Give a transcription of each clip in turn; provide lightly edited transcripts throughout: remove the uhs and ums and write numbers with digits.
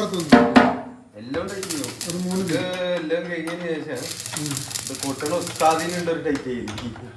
എല്ലാം എല്ലാം കഴിഞ്ഞതിന് ശേഷം ഇത് കൊട്ടണ ഉസ്താദിനുണ്ട് ഒരു ടൈറ്റ് ചെയ്തിരിക്കും.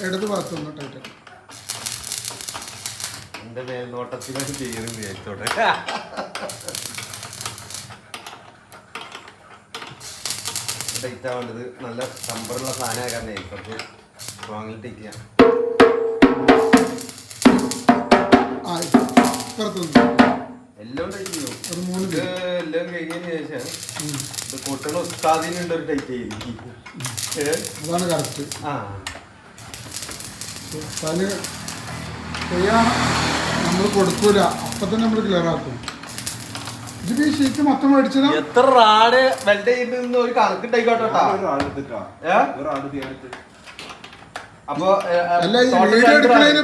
ഇടത് ഭാഗത്തൊന്ന് ടൈറ്റ് എന്റെ മേൽനോട്ടത്തിനൊരു ചെയ്യുന്നു വിചാരിച്ചോട്ടെ. ടൈറ്റ് ആവേണ്ടത് നല്ല ടമ്പറുള്ള സാധനമായ കാരണേ കുറച്ച് സ്ട്രോങ്ങിൽ ടൈറ്റ് ചെയ്യാം. എല്ലാം ടൈറ്റ് ചെയ്യും. എല്ലാം കഴിഞ്ഞതിന് ശേഷം ഇത് കൊട്ടണ ഉസ്താദിനുണ്ട് ഒരു ടൈറ്റ് ചെയ്തിരിക്കും. അതാണ് കറക്റ്റ്. ചെയ്യാൻ നമ്മൾ കൊടുക്കൂല, അപ്പൊ തന്നെ നമ്മൾ ക്ലിയർ ആക്കും. ഇത് ഈ ഷീറ്റ് മൊത്തം മേടിച്ചതാ. എത്ര റാഡ് വെൽഡ് ചെയ്തിരുന്ന ഒരു കണക്കുണ്ടായിക്കോട്ടെ. അപ്പൊ അല്ല, ഈ വീഡിയോ എടുക്കണേന്